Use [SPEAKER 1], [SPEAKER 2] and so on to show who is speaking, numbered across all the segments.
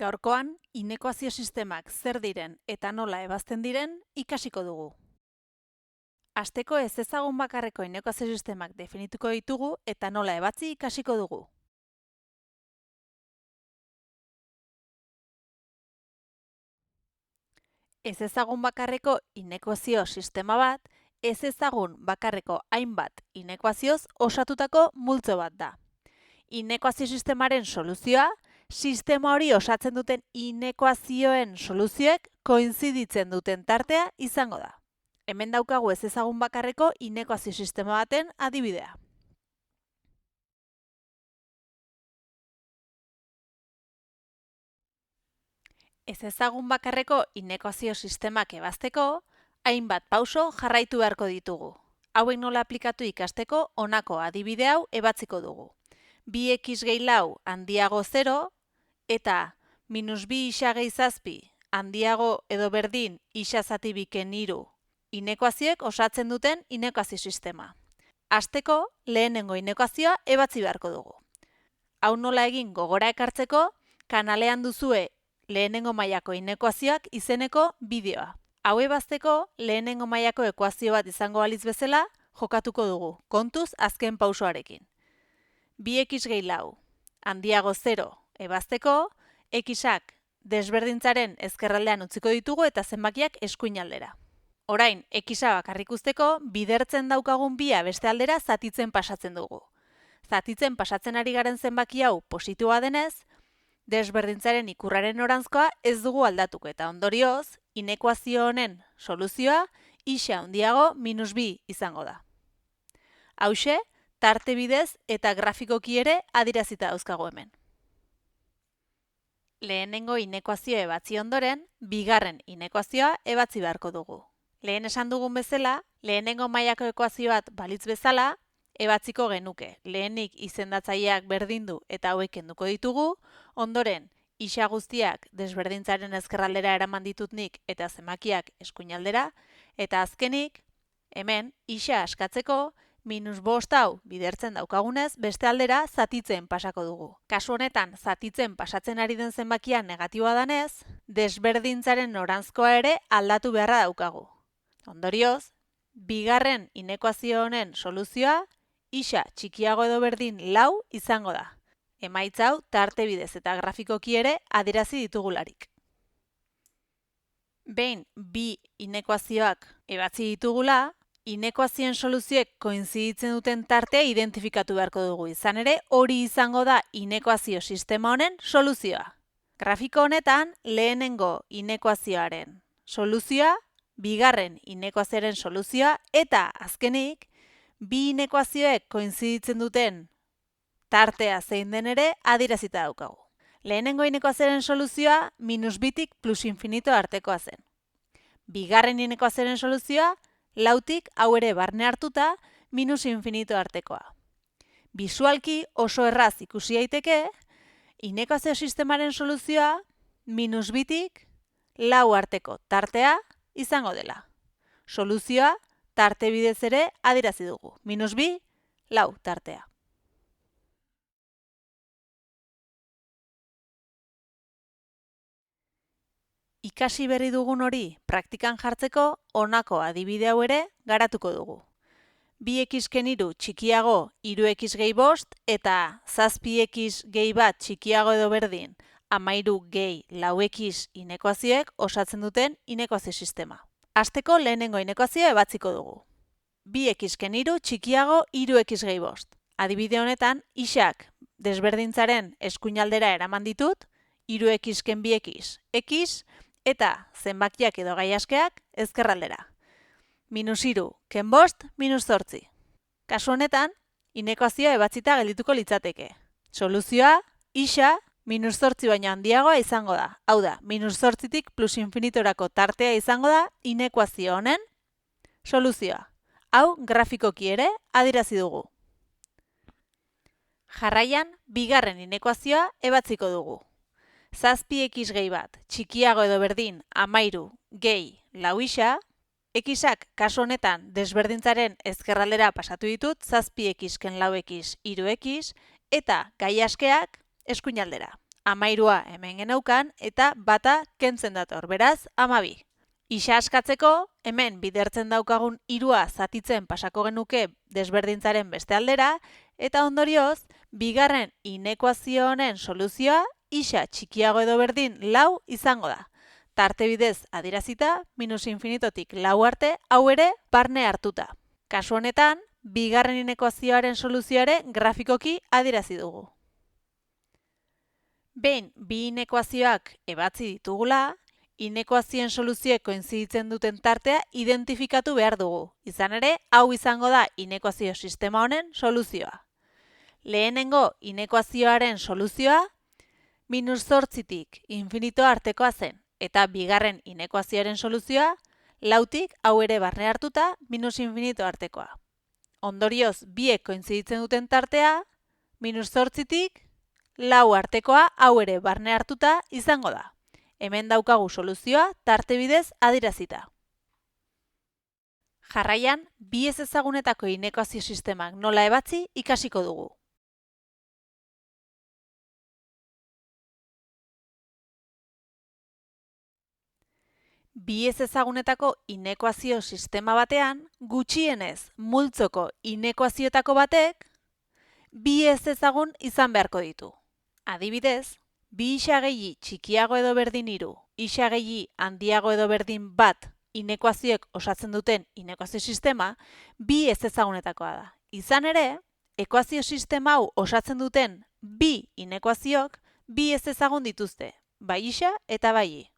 [SPEAKER 1] Gaurkoan, inekuazio sistemak zer diren eta nola ebazten diren ikasiko dugu. Hasteko ezezagun bakarreko inekuazio sistemak definituko ditugu eta nola ebatzi ikasiko dugu. Ezezagun bakarreko inekuazio sistema bat, ezezagun bakarreko hainbat inekuazioz osatutako multzo bat da. Inekuazio sistemaren soluzioa, sistema hori osatzen duten inekuazioen soluzioek koinziditzen duten tartea izango da. Hemen daukagu ezezagun bakarreko inekuazio sistema baten adibidea. Ezezagun bakarreko inekuazio sistemak ebazteko, hainbat pauso jarraitu beharko ditugu. Hauek nola aplikatu ikasteko honako adibide hau ebatziko dugu. 2x gehi lau handiago 0 eta -2 isa gehi zazpi handiago edo berdin isa zati biken 3 inekuazioek osatzen duten inekuazio sistema. Hasteko lehenengo inekuazioa ebatzi beharko dugu. Hau nola egin gogora ekartzeko, kanalean duzue lehenengo mailako inekuazioak izeneko bideoa. Hau ebazteko lehenengo mailako ekuazio bat izango balitz bezala jokatuko dugu, kontuz azken pausoarekin. 2x gehi lau handiago 0 ebazteko, xak desberdintzaren ezkerraldean utziko ditugu eta zenbakiak eskuin aldera. Orain, xa bakarrik uzteko, bidertzen daukagun bia beste aldera zatitzen pasatzen dugu. Zatitzen pasatzen ari garen zenbaki hau positiboa denez, desberdintzaren ikurraren noranzkoa ez dugu aldatuko eta ondorioz, inekuazio honen soluzioa isa handiago -2 izango da. Hauxe, tarte bidez eta grafikoki ere adierazita dauzkagu hemen. Lehenengo inekuazioa ebatzi ondoren, bigarren inekuazioa ebatzi beharko dugu. Lehen esan dugun bezala, lehenengo mailako ekuazio bat balitz bezala, ebatziko genuke. Lehenik izendatzaileak berdindu eta hauek kenduko ditugu, ondoren isa guztiak desberdintzaren ezkerraldera eraman ditut nik eta zenbakiak eskuin aldera, eta azkenik, hemen isa askatzeko, -5 hau bidertzen daukagunez, beste aldera zatitzen pasako dugu. Kasu honetan, zatitzen pasatzen ari den zenbakia negatiboa danez, desberdintzaren noranzkoa ere aldatu beharra daukagu. Ondorioz, bigarren inekuazio honen soluzioa, isa txikiago edo berdin 4 izango da. Emaitza hau tarte bidez eta grafikoki ere adierazi ditugularik. Behin bi inekuazioak ebatzi ditugula, inekuazioen soluzioek koinziditzen duten tartea identifikatu beharko dugu. Izan ere, hori izango da inekuazio sistema honen soluzioa. Grafiko honetan, lehenengo inekuazioaren soluzioa, bigarren inekuazioaren soluzioa eta azkenik, bi inekuazioek koinziditzen duten tartea zein den ere adierazita daukagu. Lehenengo inekuazioaren soluzioa -2tik +infinito artekoa zen. Bigarren inekuazioaren soluzioa 4tik hau ere barne hartuta -infinito artekoa. Bisualki oso erraz ikusi daiteke, inekuazio sistemaren soluzioa -2tik 4 arteko tartea izango dela. Soluzioa tarte bidez ere adierazi dugu. -2, 4 tartea. Ikasi berri dugun hori praktikan jartzeko honako adibide hau ere garatuko dugu. 2x gehi 3 txikiago 3x gehi 5 eta 7x gehi 1 txikiago edo berdin 13 gehi 4x inekuazioek osatzen duten inekuazio sistema. Hasteko lehenengo inekuazioa ebatziko dugu. 2x gehi 3 txikiago 3x gehi 5. Adibide honetan, isak desberdintzaren eskuin aldera eraman ditut, 3x gen 2x, x, eta zenbakiak edo gaiaskeak ezkerraldera. -3 ken 5, -8. Kasu honetan, inekuazioa ebatzita geldituko litzateke. Soluzioa, isa, -8 baino handiagoa izango da. Hau da, -8tik +infinitorako tartea izango da inekuazio honen soluzioa. Hau grafikoki ere adierazi dugu. Jarraian, bigarren inekuazioa ebatziko dugu. 7x gehi 1 txikiago edo berdin 13 gehi 4 isa, xak kasu honetan desberdintzaren ezkerraldera pasatu ditut, 7x ken 4x 3x, eta gaiaskeak eskuin aldera. 13 hemen geneukan eta bata kentzen dator, beraz 12. Isa askatzeko, hemen bidertzen daukagun 3 zatitzen pasako genuke desberdintzaren beste aldera, eta ondorioz, bigarren inekuazio honen soluzioa isa txikiago edo berdin 4 izango da. Tarte bidez adierazita, minus infinitotik 4 arte, hau ere barne hartuta. Kasu honetan, bigarren inekuazioaren soluzioare grafikoki adierazi dugu. Behin, bi inekuazioak ebatzi ditugula, inekuazioen soluzioek koinziditzen duten tartea identifikatu behar dugu. Izan ere, hau izango da inekuazio sistema honen soluzioa. Lehenengo inekuazioaren soluzioa minus 8tik infinito artekoa zen, eta bigarren inekuazioaren soluzioa 4tik hau ere barne hartuta minus infinito artekoa. Ondorioz, biek koinziditzen duten tartea minus 8tik 4 artekoa hau ere barne hartuta izango da. Hemen daukagu soluzioa tarte bidez adierazita. Jarraian, bi ezezagunetako inekuazio sistemak nola ebatzi ikasiko dugu. Bi ezezagunetako inekuazio sistema batean, gutxienez multzoko inekuazioetako batek bi ezezagun izan beharko ditu. Adibidez, bi isa gehi txikiago edo berdin 3, isa gehi handiago edo berdin 1 inekuazioek osatzen duten inekuazio sistema, bi ezezagunetakoa da. Izan ere, ekuazio sistema hau osatzen duten bi inekuaziok bi ezezagun dituzte, bai isa eta bai i.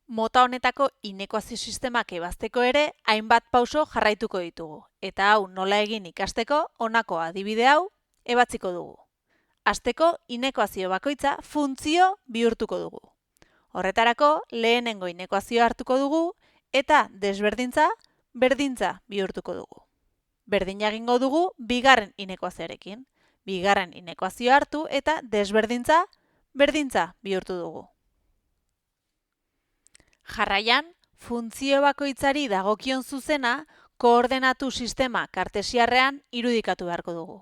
[SPEAKER 1] Mota honetako inekuazio sistemak ebazteko ere hainbat pauso jarraituko ditugu. Eta hau nola egin ikasteko honako adibide hau ebatziko dugu. Hasteko inekuazio bakoitza funtzio bihurtuko dugu. Horretarako lehenengo inekuazioa hartuko dugu eta desberdintza berdintza bihurtuko dugu. Berdina egingo dugu bigarren inekuazioarekin. Bigarren inekuazioa hartu eta desberdintza berdintza bihurtu dugu. Jarraian, funtzio bakoitzari dagokion zuzena koordenatu sistema kartesiarrean irudikatu beharko dugu.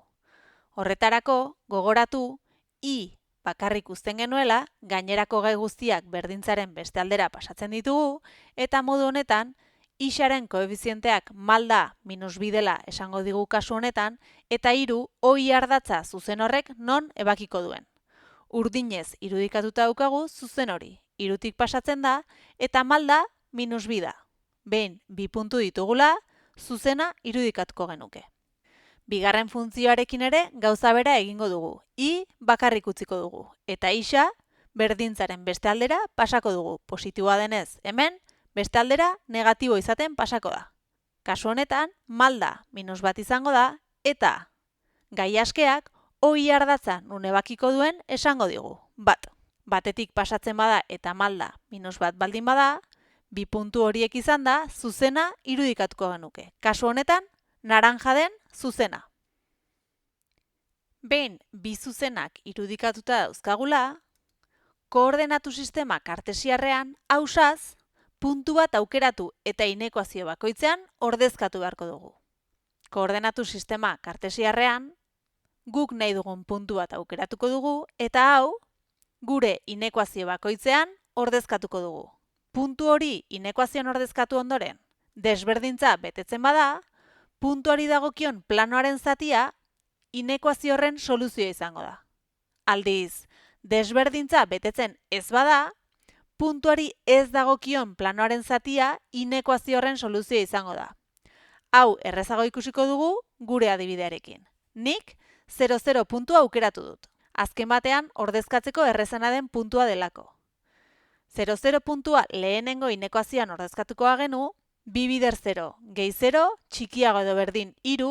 [SPEAKER 1] Horretarako, gogoratu, i bakarrik uzten genuela, gainerako gai guztiak berdintzaren beste aldera pasatzen ditugu, eta modu honetan, isaren koefizienteak malda minus bidela esango digu kasu honetan, eta 3 oi ardatza zuzen horrek non ebakiko duen. Urdinez irudikatuta daukagu zuzen hori. 3tik pasatzen da, eta malda minus 2 da. Behin, bi puntu ditugula, zuzena irudikatuko genuke. Bigarren funtzioarekin ere gauza bera egingo dugu. I bakarrik utziko dugu. Eta isa berdintzaren beste aldera pasako dugu. Positiboa denez hemen, beste aldera negatibo izaten pasako da. Kasu honetan, malda minus 1 izango da, eta gai askeak oi ardatza nun ebakiko duen esango digu. Batetik pasatzen bada eta malda minus 1 baldin bada, bi puntu horiek izan da zuzena irudikatuko genuke. Kasu honetan, naranja den zuzena. Behin bi zuzenak irudikatuta dauzkagula, koordenatu sistema kartesiarrean ausaz puntu bat aukeratu eta inekuazio bakoitzean ordezkatu beharko dugu. Koordenatu sistema kartesiarrean guk nahi dugun puntu bat aukeratuko dugu eta hau gure inekuazio bakoitzean ordezkatuko dugu. Puntu hori inekuazioan ordezkatu ondoren, desberdintza betetzen bada, puntuari dagokion planoaren zatia inekuazio horren soluzioa izango da. Aldiz, desberdintza betetzen ez bada, puntuari ez dagokion planoaren zatia inekuazio horren soluzioa izango da. Hau errezago ikusiko dugu gure adibidearekin. Nik 0,0 puntua aukeratu dut. Azken batean ordezkatzeko errezena den puntua delako. 0,0 puntua lehenengo inekuazioan ordezkatuko agenu, 2 bider 0 gehi 0 txikiago edo berdin 3,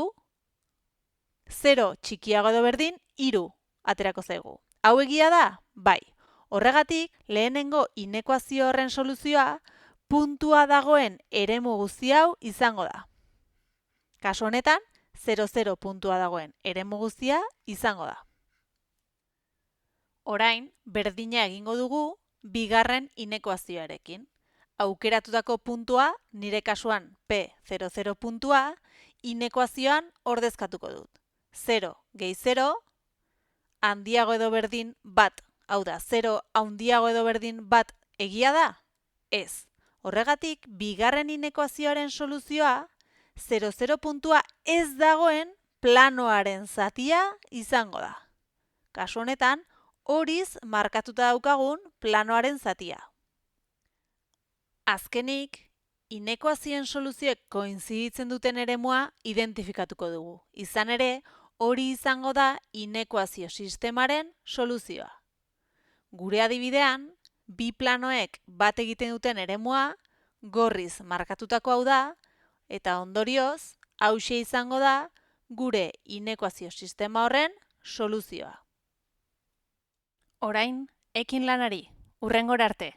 [SPEAKER 1] 0 txikiago edo berdin 3 aterako zaigu. Hau egia da? Bai. Horregatik, lehenengo inekuazio horren soluzioa puntua dagoen eremu guzti hau izango da. Kasu honetan, 0,0 puntua dagoen eremu guztia izango da. Orain, berdina egingo dugu bigarren inekuazioarekin. Aukeratutako puntua, nire kasuan P00 puntua, inekuazioan ordezkatuko dut. 0 gehi 0, handiago edo berdin bat. Hau da, 0 handiago edo berdin bat egia da? Ez. Horregatik, bigarren inekuazioaren soluzioa 0,0 puntua ez dagoen planoaren zatia izango da. Kasu honetan, horiz markatuta daukagun planoaren zatia. Azkenik, inekuazioen soluzioek koinziditzen duten eremua identifikatuko dugu. Izan ere, hori izango da inekuazio sistemaren soluzioa. Gure adibidean, bi planoek bat egiten duten eremua gorriz markatutako hau da, eta ondorioz, hauxe izango da gure inekuazio sistema horren soluzioa. Orain, ekin lanari, hurrengora arte.